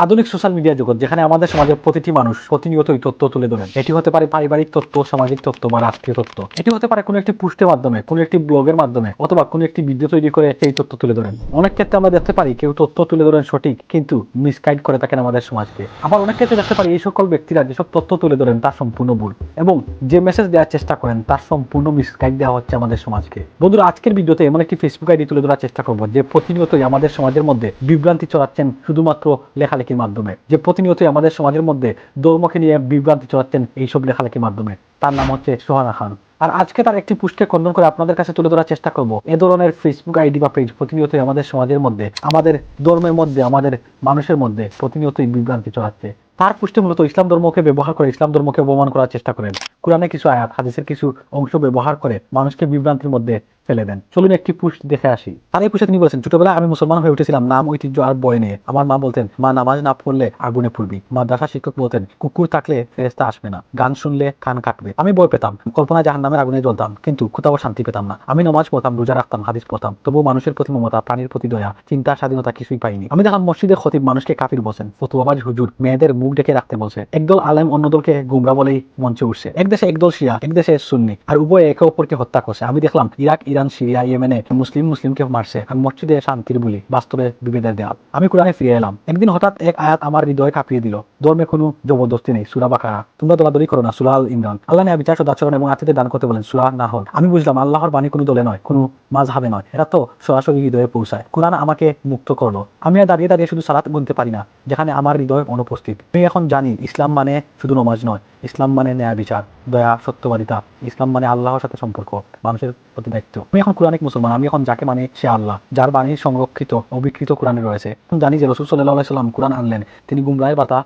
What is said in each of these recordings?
আধুনিক social media জগৎ, যেখানে আমাদের সমাজের প্রতিটি মানুষ প্রতিনিয়তই তথ্য তুলে ধরেন। এটি হতে পারে পারিবারিক তথ্য, সামাজিক তথ্য বা রাষ্ট্রীয় তথ্য। এটি হতে পারে কোনো একটি পোস্টের মাধ্যমে, কোনো একটি ব্লগের মাধ্যমে, অথবা কোনো একটি ভিডিও তৈরি করে সেই তথ্য তুলে ধরেন। অনেক ক্ষেত্রে আমরা দেখতে পারি কেউ তথ্য তুলে ধরেন সঠিক, কিন্তু মিসগাইড করে থাকেন আমাদের সমাজকে। আবার অনেক ক্ষেত্রে দেখতে পারি এই সকল ব্যক্তিরা যেসব তথ্য তুলে ধরেন তা সম্পূর্ণ ভুল, এবং যে মেসেজ দেওয়ার চেষ্টা করেন তার সম্পূর্ণ মিসগাইড দেওয়া হচ্ছে আমাদের সমাজকে। বন্ধুরা, আজকের ভিডিওতে এমন একটি ফেসবুক আইডি তুলে ধরার চেষ্টা করবো যে প্রতিনিয়তই আমাদের সমাজের মধ্যে বিভ্রান্তি ছড়াচ্ছেন শুধুমাত্র লেখালেখির মাধ্যমে, যে প্রতিনিয়তই আমাদের সমাজের মধ্যে ধর্মকে নিয়ে বিভ্রান্তি ছড়াচ্ছেন এইসব লেখালেখির মাধ্যমে। তার নাম হচ্ছে সোহানা খান। আর আজকে তার একটি পোস্টকে খণ্ডন করে আপনাদের কাছে তুলে ধরার চেষ্টা করব। এ ধরনের ফেসবুক আইডি বা পেজ প্রতিনিয়তই আমাদের সমাজের মধ্যে, আমাদের ধর্মের মধ্যে, আমাদের মানুষের মধ্যে প্রতিনিয়তই বিভ্রান্তি ছড়াচ্ছে। তার পোস্টে মূলত ইসলাম ধর্মকে ব্যবহার করে ইসলাম ধর্মকে অপমান করার চেষ্টা করেন। কোরআনে কিছু আয়াত, হাদিসের কিছু অংশ ব্যবহার করে মানুষকে বিভ্রান্তির মধ্যে ফেলে দেন। চলুন একটি পোস্ট দেখে আসি। তার এই পোস্টে তিনি বলেছেন, ছোটবেলায় আমি মুসলমান হয়ে উঠেছিলাম নাম, ঐতিহ্য আর বয় নিয়ে। আমার মা বলতেন, মা নামাজ না পড়লে আগুনে পুড়বি। মাদ্রাসা শিক্ষক বলতেন, কুকুর থাকলে ফেরেশতা আসবে না, গান শুনলে কান কাটবে। আমি ভয় পেতাম, কল্পনায় জাহান্নামের আগুনে জ্বলতাম, কিন্তু কোথাও শান্তি পেতাম না। আমি নামাজ পড়তাম, রোজা রাখতাম, হাদিস পড়তাম, তবুও মানুষের প্রতি মমতা, প্রাণীর প্রতি দয়া, চিন্তার স্বাধীনতা কিছুই পাইনি। আমি দেখলাম মসজিদের খতিব মানুষকে কাফির বলছেন, ফতুয়াবাজ হুজুর মেয়েদের মুখ ডেকে রাখতে বলছে। একদল আলেম অন্য দলকে গুমরা বলেই মঞ্চে উঠছে। এক দেশে একদল শিয়া, এক দেশে সুন্নি, আর উভয়ে একে অপরকে হত্যা করছে। আমি দেখলাম ইরাক, ইরান, সিরিয়া, ইয়েমেনে মুসলিমকে মারছে। আমি মসজিদে শান্তির বলি, বাস্তবে বিভেদের দেওয়াল। আমি কোরআনে ফিরে এলাম। একদিন হঠাৎ এক আয়াত আমার হৃদয় কাঁপিয়ে দিল। ধর্মে কোনো জবরদস্তি নেই, সূরা বাকারা। তোমরা দলাদলি করো না, সূরা আল ইমরান। আল্লাহ নেয়া বিচার, সদাচরণ এবং আতিথ্যের দান করতে বলেন, সূরা নাহল। আমি বুঝলাম আল্লাহর বাণী কোনো দলে নয়, কোনো মাযহাবে নয়, এটা তো সরাসরি হৃদয়ে পৌঁছায়। কোরআন আমাকে মুক্ত করলো। আমি আর দাঁড়িয়ে দাঁড়িয়ে শুধু সালাত গুনতে পারি না, যেখানে আমার হৃদয় অনুপস্থিত। আমি এখন জানি ইসলাম মানে শুধু নামাজ নয়, ইসলাম মানে ন্যায় বিচার, দয়া, সত্যবাদিতা। ইসলাম মানে আল্লাহর সাথে সম্পর্ক, মানুষের প্রতি দায়িত্ব। আমি এখন কোরআনিক মুসলমান। আমি এখন যাকে মানে সে আল্লাহ, যার বাণী সংরক্ষিত অবিকৃত কোরআনে রয়েছে। জানি যে রাসূল সাল্লাল্লাহু আলাইহি সাল্লাম কোরআন আনলেন, তিনি গুমরাহের বার্তা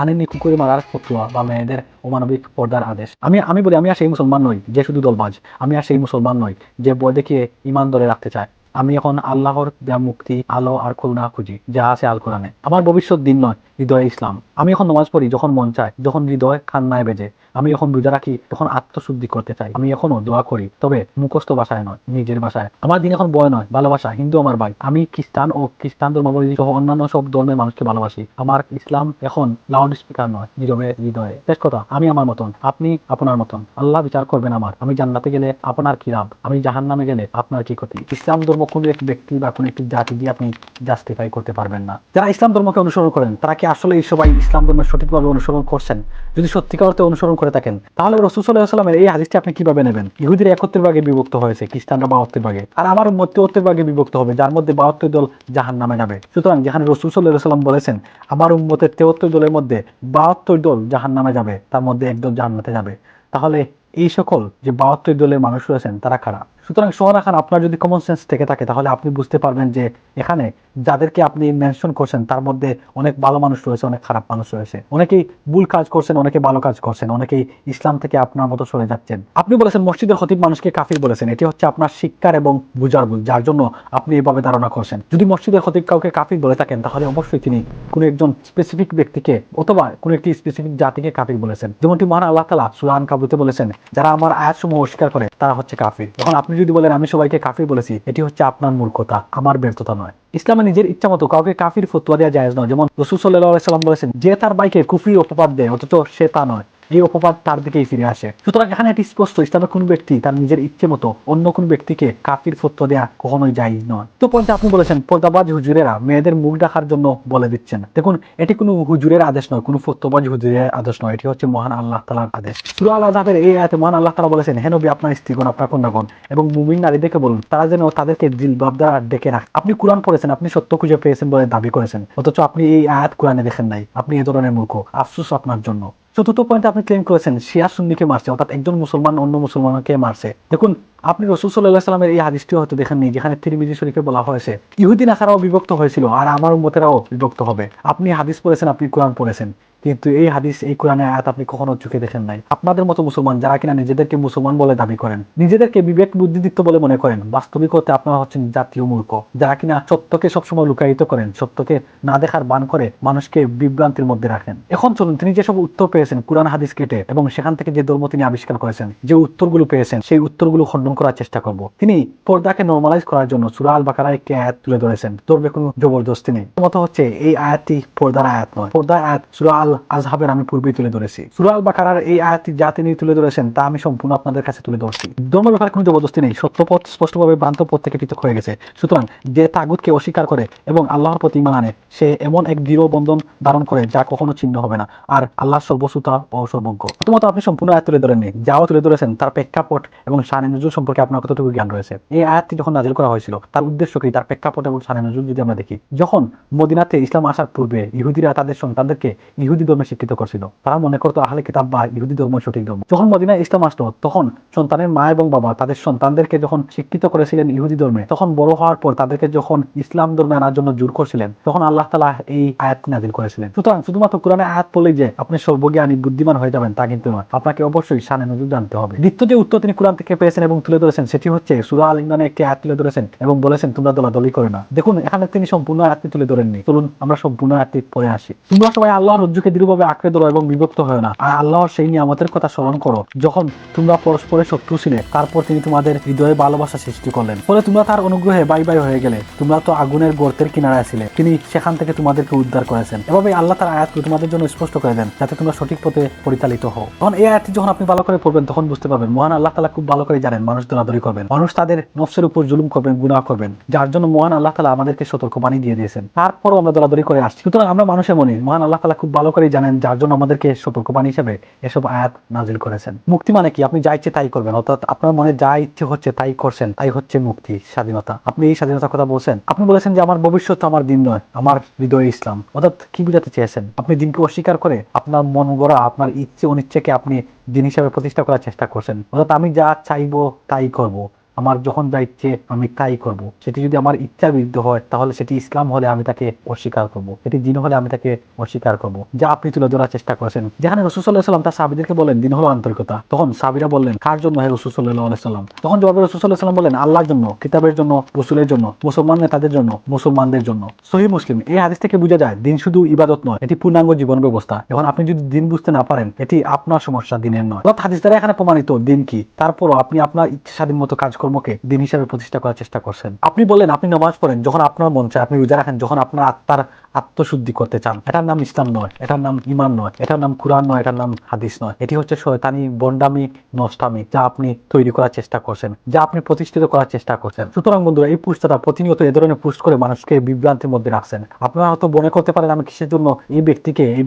আনেননি কুকুরে মারার ফতোয়া বা মেয়েদের অমানবিক পর্দার আদেশ। আমি বলি, আমি আর সেই মুসলমান নই যে শুধু দলবাজ। আমি আর সেই মুসলমান নই যে বই দেখিয়ে ইমান ধরে রাখতে চায়। আমি এখন আল্লাহর দেয়া মুক্তি, আলো আর করুণা খুঁজি, যা আছে আল কোরআনে। আমার ভবিষ্যৎ দিন নয়, হৃদয়ে ইসলাম। আমি এখন নামাজ পড়ি যখন মন চায়, যখন হৃদয় কান্নায় বেজে। আমি এখন রোজা রাখি যখন আত্মশুদ্ধি করতে চাই। আমি এখনো দোয়া করি, তবে মুখস্থ ভাষায় নয়, নিজের ভাষায়। আমার দিন এখন বয় নয়, ভালোবাসা। হিন্দু আমার ভাই, আমি খ্রিস্টান ধর্মাবলম্বী সহ অন্যান্য সব ধর্মের মানুষকে ভালোবাসি। আমার ইসলাম এখন লাউড স্পিকার নয়, নীরবে হৃদয়ে। শেষ কথা, আমি আমার মতন, আপনি আপনার মতন। আল্লাহ বিচার করবেন আমার। আমি জান্নাতে গেলে আপনার কি লাভ, আমি জাহান্নামে গেলে আপনার কি ক্ষতি। ইসলাম ধর্ম কোনো এক ব্যক্তি বা কোনো একটি জাতি দিয়ে আপনি জাস্টিফাই করতে পারবেন না। যারা ইসলাম ধর্মকে অনুসরণ করেন, তারা কি আসলে এই সবাই ইসলাম ধর্মের সঠিকভাবে অনুসরণ করছেন? যদি সত্যিকার অর্থে অনুসরণ করে থাকেন, তাহলে রাসূল সাল্লাল্লাহু আলাইহি ওয়াসাল্লামের এই হাদিসটি আপনি কিভাবে নেবেন? ইহুদিরা ৭১ ভাগে বিভক্ত হয়েছে, খ্রিস্টানরা ৭২ ভাগে, আর আমার উম্মত ৭৩ ভাগে বিভক্ত হবে, যার মধ্যে ৭২ দল জাহান্নামে যাবে। সুতরাং যেখানে রাসূল সাল্লাল্লাহু আলাইহি ওয়াসাল্লাম বলেছেন আমার উম্মতের ৭৩ দলের মধ্যে ৭২ দল জাহান্নামে যাবে, তার মধ্যে একদল জান্নাতে যাবে, তাহলে এই সকল যে ৭২ দলের মানুষ রয়েছেন তারা কারা? সুতরাং সোহানা খান, আপনার যদি কমন সেন্স থেকে থাকে তাহলে আপনি বুঝতে পারবেন যে এখানে যাদেরকে আপনি মেনশন করছেন তার মধ্যে অনেক ভালো মানুষ রয়েছে, অনেক খারাপ মানুষ রয়েছে। অনেকেই ভুল কাজ করছেন, অনেকে ভালো কাজ করছেন, অনেকেই ইসলাম থেকে আপনার মতো সরে যাচ্ছেন। আপনি বলেছেন মসজিদের খতিব মানুষকে কাফির বলেছেন। এটি হচ্ছে আপনার শিক্ষার এবং বুঝার ভুল, যার জন্য আপনি এভাবে ধারণা করছেন। যদি মসজিদের খতিব কাউকে কাফির বলে থাকেন, তাহলে অবশ্যই তিনি কোনো একজন স্পেসিফিক ব্যক্তিকে অথবা কোনো একটি স্পেসিফিক জাতিকে কাফির বলেছেন। যেমনটি মহান আল্লাহ তাআলা সূরা আনকাবুতে বলেছেন, যারা আমার আয়াতসমূহ অস্বীকার করে তারা হচ্ছে কাফির। এখন আপনি যদি বলেন আমি সবাইকে কাফির বলেছি, এটি হচ্ছে আপনার মূর্খতা, আমার ব্যর্থতা নয়। ইসলামে নিজের ইচ্ছা মতো কাউকে কাফির ফতোয়া দেওয়া জায়েজ নয়। যেমন রাসূল সাল্লাল্লাহু আলাইহি সাল্লাম বলেছেন, যে তার ভাইকে কুফরি অপবাদ দেয় অথচ সে তা নয়, এই অপবাদ তার দিকেই ফিরে আসে। সুতরাং এখানে এটি স্পষ্ট, ইসলামের কোন ব্যক্তি তার নিজের ইচ্ছে মতো অন্য কোন ব্যক্তিকে কাফির ফতোয়া দেওয়া কখনোই জায়েজ নয়। তো পয়েন্টে আপনি বলেছেন পর্দাবাজ হুজুরেরা মেয়েদের মুখ ঢাকার জন্য বলে দিচ্ছেন। দেখুন, এটি কোনো হুজুরের আদেশ নয়, কোনো ফতোয়াবাজ হুজুরের আদেশ নয়, এটি হচ্ছে মহান আল্লাহ তাআলার আদেশ। সূরা আল আযহাবের এই আয়াতে মহান আল্লাহ তাআলা বলেছেন, হে নবী, আপনার স্ত্রীগণ, আপনার কন্যাগণ এবং মুমিন নারীদেরকে বলুন তারা যেন তাদেরকে জিলবাব দ্বারা ডেকে রাখে। আপনি কোরআন পড়েছেন, আপনি সত্য খুঁজে পেয়েছেন বলে দাবি করেছেন, অথচ আপনি এই আয়াত কোরআনে দেখেন নাই। আপনি এ ধরনের মূর্খ, আফসোস আপনার জন্য। চতুর্থ পয়েন্টে আপনি ক্লেম করেছেন শিয়া সুন্নিকে মারছে, অর্থাৎ একজন মুসলমান অন্য মুসলমানকে মারছে। দেখুন, আপনি রাসূল সাল্লাল্লাহু আলাইহি সাল্লামের এই হাদিসটিও হয়তো দেখেননি, যেখানে তিরমিজি শরীফে বলা হয়েছে ইহুদি নাসারাও বিভক্ত হয়েছিল আর আমার উম্মতেরাও বিভক্ত হবে। আপনি হাদিস পড়েছেন, আপনি কোরআন পড়েছেন, কিন্তু এই হাদিস, এই কোরআনের আয়াত আপনি কখনো চোখে দেখেন নাই। আপনাদের মতো মুসলমান যারা কিনা নিজেদেরকে মুসলমান বলে দাবি করেন, নিজেদেরকে বিবেক বুদ্ধিদীপ্ত বলে মনে করেন, বাস্তবিকতে আপনারা হচ্ছেন জাতীয় মূর্খ, যারা কিনা সত্যকে সবসময় লুকায়িত করেন, সত্যকে না দেখার বান করে মানুষকে বিভ্রান্তির মধ্যে রাখেন। এখন চলুন, তিনি যেসব উত্তর পেয়েছেন কোরআন হাদিস কেটে এবং সেখান থেকে যে ধর্ম তিনি আবিষ্কার করেছেন, যে উত্তরগুলো পেয়েছেন সেই উত্তরগুলো খণ্ডন খণ্ডন করার চেষ্টা করব। তিনি পর্দাকে নরমালাইজ করার জন্য সূরা আল বাকারার একটি আয়াত তুলে ধরেছেন। ধরবে কোনো জবরদস্তি নেই। মত হচ্ছে এই আয়াতটি পর্দার আয়াত নয়, পর্দার আয়াত সূরা আল আযহাবের আমি পূর্বেই তুলে ধরেছি। সূরা আল বাকারার এই আয়াতটি যা তিনি তুলে ধরেছেন তা আমি সম্পূর্ণ আপনাদের কাছে তুলে ধরছি। ধর্মের ব্যাপারে কোনো জবরদস্তি নেই। সত্যপথ স্পষ্টভাবে ভ্রান্ত পথ থেকে পৃথক হয়ে গেছে। সুতরাং যে তাগুতকে অস্বীকার করে এবং আল্লাহর প্রতি ঈমান আনে সে এমন এক দৃঢ় বন্ধন ধারণ করে যা কখনো ছিন্ন হবে না। আর আল্লাহ সর্বশ্রোতা ও সর্বজ্ঞ। প্রথমত আপনি সম্পূর্ণ আয়াত তুলে ধরেননি, যাও তুলে ধরেছেন তার প্রেক্ষাপট এবং শানে নুজুল সম্পর্কে আপনার কতটুকু জ্ঞান রয়েছে। এই আয়াতটি যখন নাজিল করা হয়েছিল তার উদ্দেশ্য কি, তার প্রেক্ষাপট এবং শানে নুজুল যদি আমরা দেখি, যখন মদিনাতে ইসলাম আসার পূর্বে ইহুদিরা তাদের সন্তানদেরকে ইহুদি ধর্মে শিক্ষিত করছিল। তারা মনে করতো আহলে কিতাব বা ইহুদি ধর্ম সঠিক ধর্ম। যখন মদিনায় ইসলাম আসলো তখন সন্তানের মা এবং বাবা তাদের সন্তানদেরকে যখন শিক্ষিত করেছিলেন ইহুদি ধর্মে, তখন বড় হওয়ার পর তাদেরকে যখন ইসলাম ধর্মে আনার জন্য জোর করছিলেন তখন আল্লাহ তাআলা এই আয়াত নাজিল করেছিলেন। সুতরাং শুধুমাত্র কোরআনে আয়াত পড়লেই যে আপনি সর্বজ্ঞানী বুদ্ধিমান হয়ে যাবেন তা কিন্তু নয়, আপনাকে অবশ্যই শানে নুজুল জানতে হবে। দ্বিতীয় যে উত্তর তিনি কোরআন থেকে পেয়েছেন এবং তুলে ধরেছেন সেটি হচ্ছে সূরা আল ইমরানে একটি আয়াত তুলে ধরেছেন এবং বলেছেন তোমরা দলাদলি করে না। দেখুন এখানে তিনি সম্পূর্ণ আয়াতটি তুলে ধরেননি। চলুন আমরা সম্পূর্ণ আয়াতটি পড়ে আসি। তোমরা সবাই আল্লাহর রজ্জুকে দৃঢ়ভাবে আঁকড়ে ধরো এবং বিভক্ত হয় না, আর আল্লাহর সেই নিয়ামতের কথা স্মরণ করো যখন তোমরা পরস্পরের শত্রু ছিলে, তারপর তিনি তোমাদের হৃদয়ে ভালোবাসা সৃষ্টি করলেন, ফলে তোমরা তার অনুগ্রহে বাই বাই হয়ে গেলে। তোমরা তো আগুনের গর্তের কিনারায় ছিলে, তিনি সেখান থেকে তোমাদেরকে উদ্ধার করেছেন। এভাবে আল্লাহ তার আয়াতগুলো তোমাদের জন্য স্পষ্ট করে দেন যাতে তোমরা সঠিক পথে পরিচালিত হও। তখন এই আয়াতটি যখন আপনি ভালো করে পড়বেন তখন বুঝতে পারবেন মহান আল্লাহ তাআলা খুব ভালো করে জানেন মানুষ দলাদলি করবেন, মানুষ তাদের নফসের উপর জুলুম করবেন, গুনাহ করবেন, যার জন্য মহান আল্লাহ তাআলা আমাদেরকে সতর্কবাণী দিয়ে দিয়েছেন। তারপরও আমরা দলাদলি করে আসছি। সুতরাং আমরা মানুষের মনে মহান আল্লাহ তাআলা খুব ভালো করেই জানেন, যার জন্য আমাদেরকে সতর্কবাণী হিসেবে এসব আয়াত নাজিল করেছেন। মুক্তি মানে কি? আপনি যা ইচ্ছে তাই করবেন, অর্থাৎ আপনার মনে যা ইচ্ছে হচ্ছে তাই করছেন, তাই হচ্ছে মুক্তি, স্বাধীনতা। আপনি এই স্বাধীনতার কথা বলছেন। আপনি বলেছেন যে আমার ভবিষ্যৎ আমার দিন নয়, আমার হৃদয়ে ইসলাম। অর্থাৎ কি বুঝাতে চেয়েছেন? আপনি দিনকে অস্বীকার করে আপনার মন গড়া আপনার ইচ্ছে অনিচ্ছাকে আপনি দিন হিসাবে প্রতিষ্ঠা করার চেষ্টা করছেন। অর্থাৎ আমি যা চাইবো তাই করব, আমার যখন যা ইচ্ছে আমি তাই করব। সেটি যদি আমার ইচ্ছার বিরুদ্ধে হয় তাহলে সেটি ইসলাম হলে আমি তাকে অস্বীকার করব, সেটি দিন হলে আমি তাকে অস্বীকার করব। যা আপনি তুলে ধরার চেষ্টা করেছেন। যেখানে রাসূল সাল্লাল্লাহু আলাইহি ওয়াসাল্লাম তার সাহাবীদেরকে বলেন দিন হলো আন্তরিকতা, তখন সাহাবীরা বললেন কার জন্য হে রাসূল সাল্লাল্লাহু আলাইহি ওয়াসাল্লাম? তখন জবাবে রাসূল সাল্লাল্লাহু আলাইহি ওয়াসাল্লাম বলেন আল্লাহর জন্য, কিতাবের জন্য, রাসূলের জন্য, মুসলমান নেতাদের জন্য, মুসলমানদের জন্য। সহিহ মুসলিম। এই হাদিস থেকে বোঝা যায় দিন শুধু ইবাদত নয়, এটি পূর্ণাঙ্গ জীবন ব্যবস্থা। এখন আপনি যদি দিন বুঝতে না পারেন এটি আপনার সমস্যা, দিনের নয়। অর্থাৎ হাদিস দ্বারা এখানে প্রমাণিত দিন কি, তারপরও আপনি আপনার ইচ্ছা স্বাধীন মতো কাজকর্মকে দিন হিসাবে প্রতিষ্ঠা করার চেষ্টা করছেন। আপনি বললেন আপনি নামাজ পড়েন যখন আপনার মন চায়, আপনি রোজা রাখেন যখন আপনার আত্মার আত্মশুদ্ধি করতে চান। এটার নাম ইসলাম নয়, এটার নাম ঈমান নয়, এটার নাম কুরআন নয়, এটার নাম হাদিস নয়। এটি হচ্ছে শয়তানি, বন্ডামি, নষ্টামি, যা আপনি তৈরি করার চেষ্টা করছেন, যা আপনি প্রতিষ্ঠিত করার চেষ্টা করছেন। সুতরাং বন্ধুরা এই পোস্টটা প্রতিনিয়ত এ ধরনের পোস্ট করে মানুষকে বিভ্রান্তির মধ্যে রাখছেন। আপনারা হয়তো মনে করতে পারেন আমি কিসের জন্য এই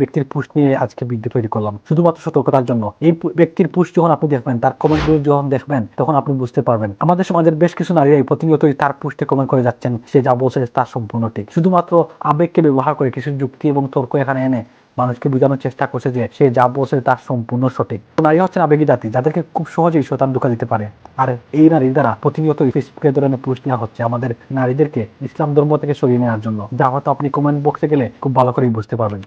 ব্যক্তির পোস্ট নিয়ে আজকে ভিডিও তৈরি করলাম। শুধুমাত্র সতর্কতার জন্য। এই ব্যক্তির পোস্ট যখন আপনি দেখবেন, তার কমেন্টগুলো যখন দেখবেন, তখন আপনি বুঝতে পারবেন আমাদের সমাজের বেশ কিছু নারীরাই প্রতিনিয়তই তার পোস্টে কমেন্ট করে যাচ্ছেন সে যা বলছে তার সম্পূর্ণ ঠিক। শুধুমাত্র আবেগকে ব্যবহার করে কিছু যুক্তি এবং তর্ক এখানে এনে মানুষকে বোঝানোর চেষ্টা করছে যে সে যা বলছে তার সম্পূর্ণ সঠিক। নারী হচ্ছেন আবেগী জাতি, যাদেরকে খুব সহজেই শয়তান ধোঁকা দিতে পারে। আর এই নারীর দ্বারা প্রতিনিয়ত ফেসবুকে ধরনের পোস্ট নেওয়া হচ্ছে আমাদের নারীদেরকে ইসলাম ধর্ম থেকে সরিয়ে নেওয়ার জন্য, যা হয়তো আপনি কমেন্ট বক্সে গেলে খুব ভালো করেই বুঝতে পারবেন।